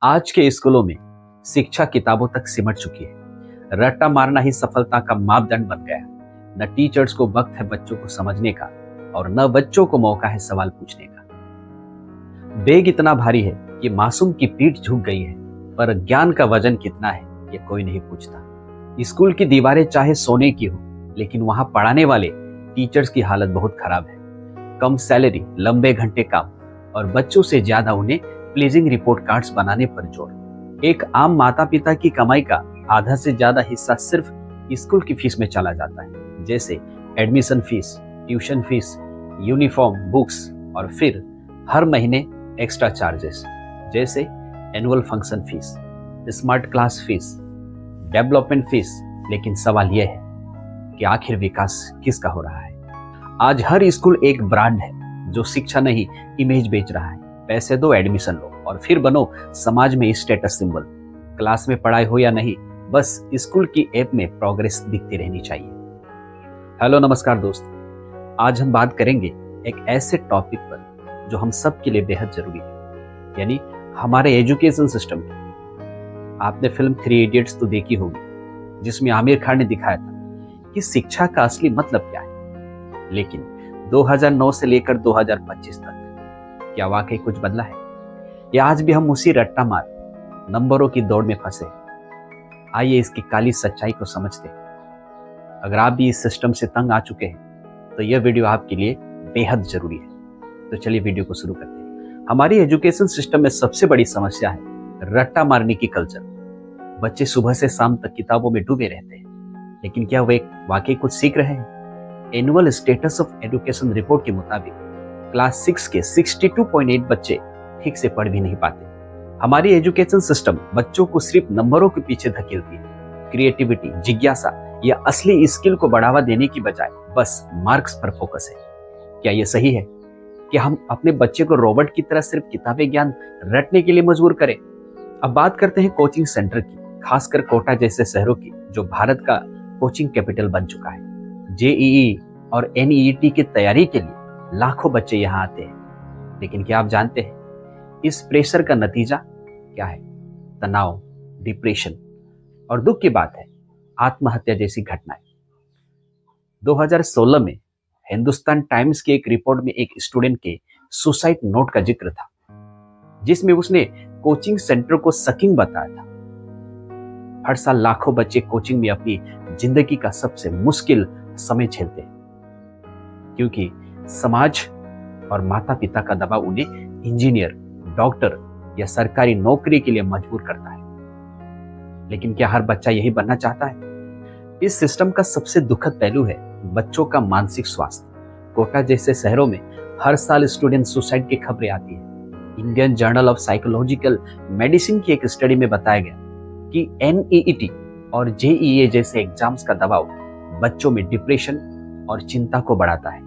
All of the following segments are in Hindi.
आज के स्कूलों में शिक्षा किताबों तक सिमट चुकी है। रट्टा मारना ही सफलता का मापदंड बन गया है। न टीचर्स को वक्त है बच्चों को समझने का और न बच्चों को मौका है सवाल पूछने का। बैग इतना भारी है कि मासूम की पीठ झुक गई है, पर ज्ञान का वजन कितना है ये कोई नहीं पूछता। स्कूल की दीवारें चाहे सोने की हो, लेकिन वहां पढ़ाने वाले टीचर्स की हालत बहुत खराब है। कम सैलरी, लंबे घंटे काम और बच्चों से ज्यादा उन्हें प्लीजिंग रिपोर्ट कार्ड्स बनाने पर जोर। एक आम माता पिता की कमाई का आधा से ज्यादा हिस्सा सिर्फ स्कूल की फीस में चला जाता है, जैसे admission fees, tuition fees, uniform, books और फिर हर महीने एक्स्ट्रा चार्जेस जैसे annual function fees, smart class fees, development fees. लेकिन सवाल यह है कि आखिर विकास किसका हो रहा है? आज हर स्कूल एक ब्रांड है जो शिक्षा नहीं इमेज बेच रहा है। पैसे दो, एडमिशन लो और फिर बनो समाज में स्टेटस सिंबल। क्लास में पढ़ाई हो या नहीं, बस स्कूल की ऐप में प्रोग्रेस दिखती रहनी चाहिए। हेलो नमस्कार दोस्त, आज हम बात करेंगे एक ऐसे टॉपिक पर जो हम सब के लिए बेहद जरूरी है, यानी हमारे एजुकेशन सिस्टम की। आपने फिल्म थ्री इडियट्स तो देखी होगी, जिसमें आमिर खान ने दिखाया था कि शिक्षा का असली मतलब क्या है। लेकिन 2009 से लेकर 2025 तक क्या वाकई कुछ बदला है, या आज भी हम उसी रट्टा मार नंबरों की दौड़ में फंसे? आइए इसकी काली सच्चाई को समझते हैं। अगर आप भी इस सिस्टम से तंग आ चुके हैं तो यह वीडियो आपके लिए बेहद जरूरी है। तो चलिए वीडियो को शुरू करते हैं। हमारी एजुकेशन सिस्टम में सबसे बड़ी समस्या है रट्टा मारने की कल्चर। बच्चे सुबह से शाम तक किताबों में डूबे रहते हैं, लेकिन क्या वे वाकई कुछ सीख रहे हैं? Annual status of education report के मुताबिक क्लास 6 के 62.8 बच्चे ठीक से पढ़ भी नहीं पाते। हमारी एजुकेशन सिस्टम बच्चों को सिर्फ नंबरों के पीछे धकेलती है। क्रिएटिविटी, जिज्ञासा या असली स्किल को बढ़ावा देने की बजाय बस मार्क्स पर फोकस है। क्या यह सही है कि हम अपने बच्चे को रोबोट की तरह सिर्फ किताबी ज्ञान रटने के लिए मजबूर करें? अब बात करते हैं कोचिंग सेंटर की, खासकर कोटा जैसे शहरों की, जो भारत का कोचिंग कैपिटल बन चुका है। जेईई और एनईईटी की तैयारी के लिए लाखों बच्चे यहाँ आते हैं, लेकिन क्या आप जानते हैं इस प्रेशर का नतीजा क्या है? तनाव, डिप्रेशन और दुख की बात है, आत्महत्या जैसी घटनाएं। 2016 में हिंदुस्तान टाइम्स की एक रिपोर्ट में एक स्टूडेंट के सुसाइड नोट का जिक्र था, जिसमें उसने कोचिंग सेंटर को सकिंग बताया था। हर साल लाखों बच्चे कोचिंग में अपनी जिंदगी का सबसे मुश्किल समय झेलते हैं, क्योंकि समाज और माता पिता का दबाव उन्हें इंजीनियर, डॉक्टर या सरकारी नौकरी के लिए मजबूर करता है। लेकिन क्या हर बच्चा यही बनना चाहता है? इस सिस्टम का सबसे दुखद पहलू है बच्चों का मानसिक स्वास्थ्य। कोटा जैसे शहरों में हर साल स्टूडेंट सुसाइड की खबरें आती है। Indian journal of psychological medicine की एक स्टडी में बताया गया कि एनईईटी और जेईई जैसे एग्जाम्स का दबाव बच्चों में डिप्रेशन और चिंता को बढ़ाता है।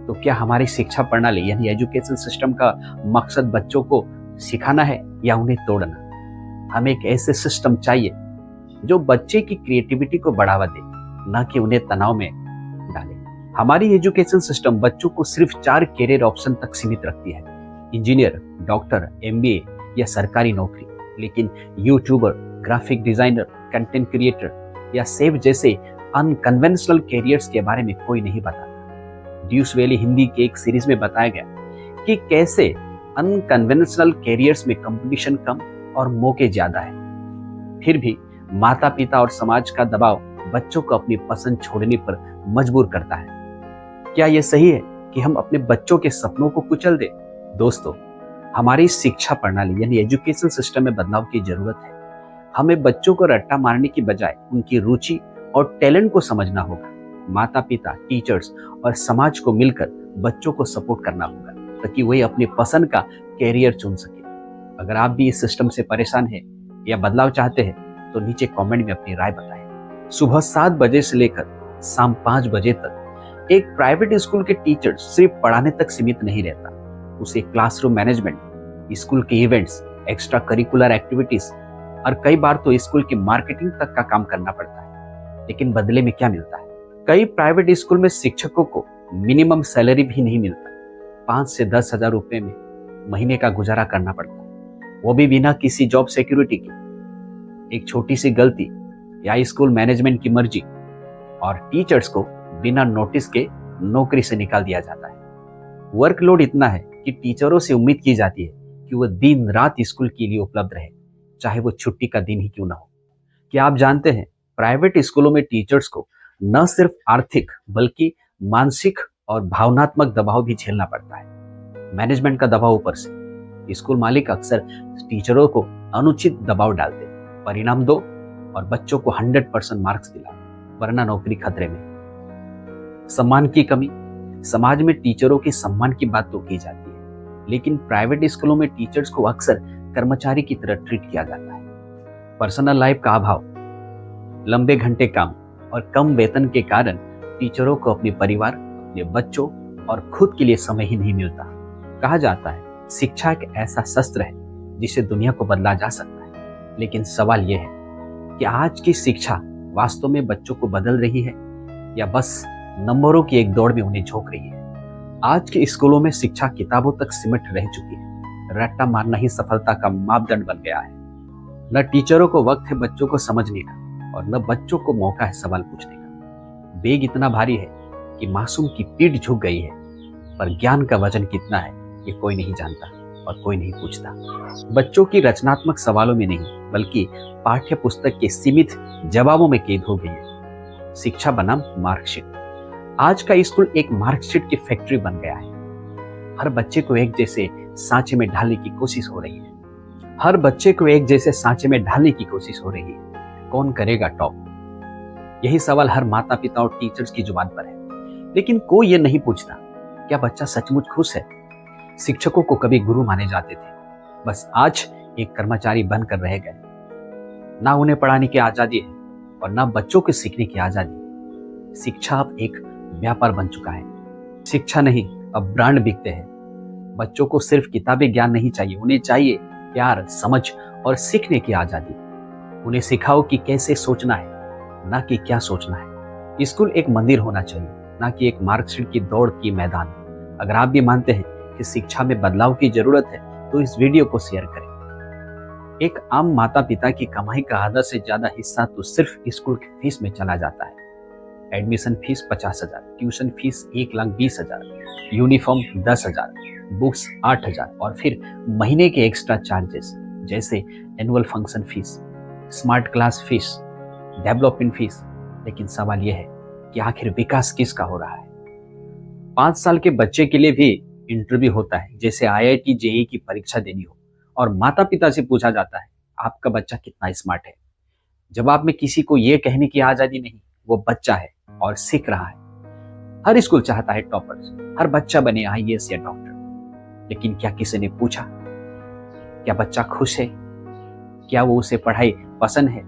तो क्या हमारी शिक्षा प्रणाली यानी एजुकेशन सिस्टम का मकसद बच्चों को सिखाना है या उन्हें तोड़ना? हमें एक ऐसे सिस्टम चाहिए जो बच्चे की क्रिएटिविटी को बढ़ावा दे, न कि उन्हें तनाव में डाले। हमारी एजुकेशन सिस्टम बच्चों को सिर्फ 4 कैरियर ऑप्शन तक सीमित रखती है: इंजीनियर, डॉक्टर, एमबीए या सरकारी नौकरी। लेकिन YouTuber, graphic designer, content creator या सेफ जैसे अनकन्वेंशनल कैरियर्स के बारे में कोई नहीं बताता। ड्यूस वैली हिंदी के एक सीरीज में बताया गया कि कैसे अनकन्वेंशनल कैरियर्स में कंपटीशन कम और मौके ज्यादा है। फिर भी माता पिता और समाज का दबाव बच्चों को अपनी पसंद छोड़ने पर मजबूर करता है। क्या यह सही है कि हम अपने बच्चों के सपनों को कुचल दें? दोस्तों, हमारी शिक्षा प्रणाली यानी एजुकेशन सिस्टम में बदलाव की जरूरत है। हमें बच्चों को रट्टा मारने की बजाय उनकी रुचि और टैलेंट को समझना होगा। माता पिता, टीचर्स और समाज को मिलकर बच्चों को सपोर्ट करना होगा, ताकि वही अपनी पसंद का कैरियर चुन सके। अगर आप भी इस सिस्टम से परेशान हैं या बदलाव चाहते हैं तो नीचे कमेंट में अपनी राय बताएं। सुबह 7 बजे से लेकर शाम 5 बजे तक एक प्राइवेट स्कूल के टीचर सिर्फ पढ़ाने तक सीमित नहीं रहता। उसे क्लासरूम मैनेजमेंट, स्कूल के इवेंट्स, एक्स्ट्रा करिकुलर एक्टिविटीज और कई बार तो स्कूल की मार्केटिंग तक का काम करना पड़ता है। लेकिन बदले में क्या मिलता है? कई प्राइवेट स्कूल में शिक्षकों को मिनिमम सैलरी भी नहीं मिलता। 5 से 10 हजार रुपए में महीने का गुजारा करना पड़ता है। वो भी बिना किसी जॉब सिक्योरिटी के। एक छोटी सी गलती या स्कूल मैनेजमेंट की मर्जी और टीचर्स को बिना नोटिस के नौकरी से निकाल दिया जाता है। वर्कलोड इतना है कि टीचरों से उम्मीद की जाती है कि वह दिन रात स्कूल के लिए उपलब्ध रहे, चाहे वो छुट्टी का दिन ही क्यों ना हो। क्या आप जानते हैं, प्राइवेट स्कूलों में टीचर्स को न सिर्फ आर्थिक बल्कि मानसिक और भावनात्मक दबाव भी झेलना पड़ता है। मैनेजमेंट का दबाव ऊपर से। स्कूल मालिक अक्सर टीचरों को अनुचित दबाव डालते हैं, परिणाम दो और बच्चों को 100% मार्क्स दिलाओ, वरना नौकरी खतरे में। सम्मान की कमी। समाज में टीचरों के सम्मान की बात तो की जाती है, लेकिन प्राइवेट स्कूलों में टीचर्स को अक्सर कर्मचारी की तरह ट्रीट किया जाता है। पर्सनल लाइफ का अभाव। लंबे घंटे काम और कम वेतन के कारण टीचरों को अपने परिवार, अपने बच्चों और खुद के लिए समय ही नहीं मिलता। कहा जाता है, शिक्षा एक ऐसा शस्त्र है जिसे दुनिया को बदला जा सकता है, लेकिन सवाल यह है कि आज की शिक्षा वास्तव में बच्चों को बदल रही है या बस नंबरों की एक दौड़ में उन्हें झोंक रही है। आज के स्कूलों में शिक्षा किताबों तक सिमट रह चुकी है। रट्टा मारना ही सफलता का मापदंड बन गया है। न टीचरों को वक्त है बच्चों को समझने का और न बच्चों को मौका है सवाल पूछने का। बेग इतना भारी है कि मासूम की पीठ झुक गई है, पर ज्ञान का वजन कितना है ये कोई नहीं जानता और कोई नहीं पूछता। बच्चों की रचनात्मक सवालों में नहीं, बल्कि पाठ्य पुस्तक के सीमित जवाबों में कैद हो गई है। शिक्षा बनाम मार्कशीट। आज का स्कूल एक मार्कशीट की फैक्ट्री बन गया है। हर बच्चे को एक जैसे सांचे में ढालने की कोशिश हो रही है। हर बच्चे को एक जैसे सांचे में ढालने की कोशिश हो रही है। कौन करेगा टॉप? यही सवाल हर माता पिता और टीचर्स की जुबान पर है, लेकिन कोई ये नहीं पूछता, क्या बच्चा सचमुच खुश है? शिक्षकों को कभी गुरु माने जाते थे, बस आज एक कर्मचारी बनकर रह गए। ना उन्हें पढ़ाने की आजादी है और ना बच्चों के सीखने की आजादी। शिक्षा अब एक व्यापार बन चुका है। शिक्षा नहीं, अब ब्रांड बिकते हैं। बच्चों को सिर्फ किताबी ज्ञान नहीं चाहिए, उन्हें चाहिए प्यार, समझ और सीखने की आजादी। उन्हें सिखाओ कि कैसे सोचना है, ना कि क्या सोचना है। स्कूल एक मंदिर होना चाहिए, ना कि एक मार्कशीट की दौड़ की मैदान। अगर आप भी मानते हैं कि शिक्षा में बदलाव की जरूरत है, तो इस वीडियो को शेयर करें। एक आम माता पिता की कमाई का आधा से ज्यादा हिस्सा तो सिर्फ स्कूल की फीस में चला जाता है। Admission fees 50,000, tuition fees 1,20,000, uniform 10,000, books 8,000 और फिर महीने के एक्स्ट्रा चार्जेस जैसे annual function fees, smart class fees, development fees. लेकिन सवाल यह है कि आखिर विकास किसका हो रहा है? 5 साल के बच्चे के लिए भी इंटरव्यू होता है, जैसे IIT JEE की परीक्षा देनी हो, और माता पिता से पूछा जाता है, आपका बच्चा कितना स्मार्ट है? जवाब में किसी को यह कहने की आजादी नहीं, वो बच्चा है और सीख रहा है। हर स्कूल चाहता है टॉपर्स, हर बच्चा बने IAS या डॉक्टर। लेकिन क्या किसी ने पूछा, क्या बच्चा खुश है? क्या वो उसे पढ़ाई पसंद है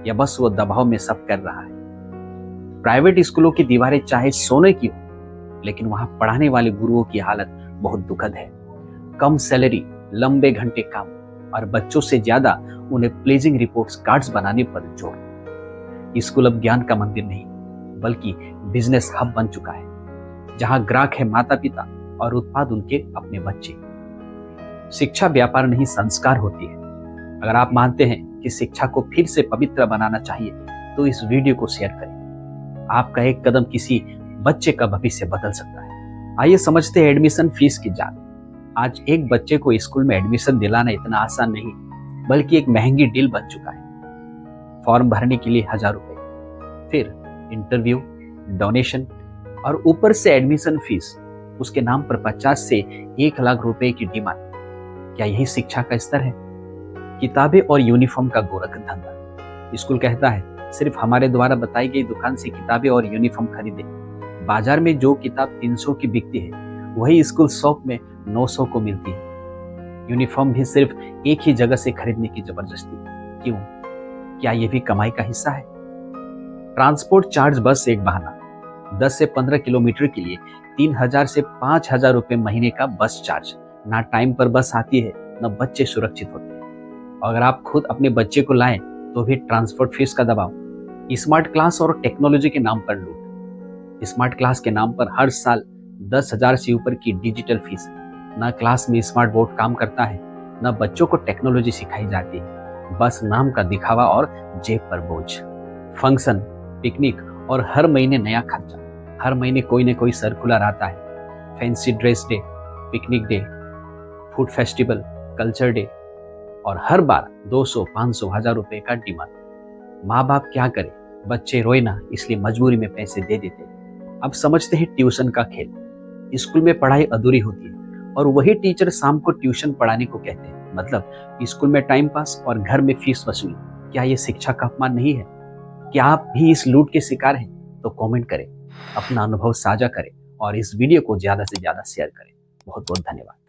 या बस वो दबाव में सब कर रहा है? प्राइवेट स्कूलों की दीवारें चाहे सोने की हो, लेकिन वहां पढ़ाने वाले गुरुओं की हालत बहुत दुखद है। कम सैलरी, लंबे घंटे काम और बच्चों से ज्यादा उन्हें प्लेजिंग रिपोर्ट्स कार्ड्स बनाने पर जोर। स्कूल अब ज्ञान का मंदिर नहीं, बल्कि बिजनेस हब बन चुका है, जहां ग्राहक है माता पिता और उत्पाद उनके अपने बच्चे। शिक्षा व्यापार नहीं, संस्कार होती है। अगर आप मानते हैं कि शिक्षा को फिर से पवित्र बनाना चाहिए, तो इस वीडियो को शेयर करें। आपका एक कदम किसी बच्चे का भविष्य बदल सकता है। आइए समझते हैं एडमिशन फीस की जान। आज एक बच्चे को स्कूल में एडमिशन दिलाना इतना आसान नहीं, बल्कि एक महंगी डील बन चुका है। फॉर्म भरने के लिए 1,000 रुपए, फिर इंटरव्यू, डोनेशन और ऊपर से एडमिशन फीस। उसके नाम पर 50 से 1 लाख रुपए की डिमांड। क्या यही शिक्षा का स्तर है? किताबें और यूनिफॉर्म का गोरख धंधा। स्कूल कहता है, सिर्फ हमारे द्वारा बताई गई दुकान से किताबें और यूनिफॉर्म खरीदे। बाजार में जो किताब 300 की बिकती है, वही स्कूल शॉप में 900 को मिलती है। यूनिफॉर्म भी सिर्फ एक ही जगह से खरीदने की जबरदस्ती। क्यों? क्या यह भी कमाई का हिस्सा है? ट्रांसपोर्ट चार्ज बस एक बहाना। 10 से 15 किलोमीटर के लिए 3,000 से 5,000 रुपए महीने का बस चार्ज। ना टाइम पर बस आती है, न बच्चे सुरक्षित होते हैं। अगर आप खुद अपने बच्चे को लाएं, तो भी ट्रांसपोर्ट फीस का दबाव। स्मार्ट क्लास और टेक्नोलॉजी के नाम पर लूट। स्मार्ट क्लास के नाम पर हर साल 10,000 से ऊपर की डिजिटल फीस। ना क्लास में स्मार्ट बोर्ड काम करता है, न बच्चों को टेक्नोलॉजी सिखाई जाती, बस नाम का दिखावा और जेब पर बोझ। फंक्शन, पिकनिक और हर महीने नया खर्चा। हर महीने कोई न कोई सर्कुलर आता है। Fancy dress day, picnic day, food festival, culture day, और हर बार 200, 500, 1000 रुपए का डिमांड। माँ बाप क्या करे, बच्चे रोए ना, इसलिए मजबूरी में पैसे दे देते हैं। अब समझते हैं ट्यूशन का खेल। स्कूल में पढ़ाई अधूरी होती है और वही टीचर शाम को ट्यूशन पढ़ाने को कहते हैं। मतलब स्कूल में टाइम पास और घर में फीस वसूली। क्या ये शिक्षा का अपमान नहीं है? क्या आप भी इस लूट के शिकार हैं? तो कमेंट करें, अपना अनुभव साझा करें और इस वीडियो को ज्यादा से ज्यादा शेयर करें। बहुत बहुत धन्यवाद।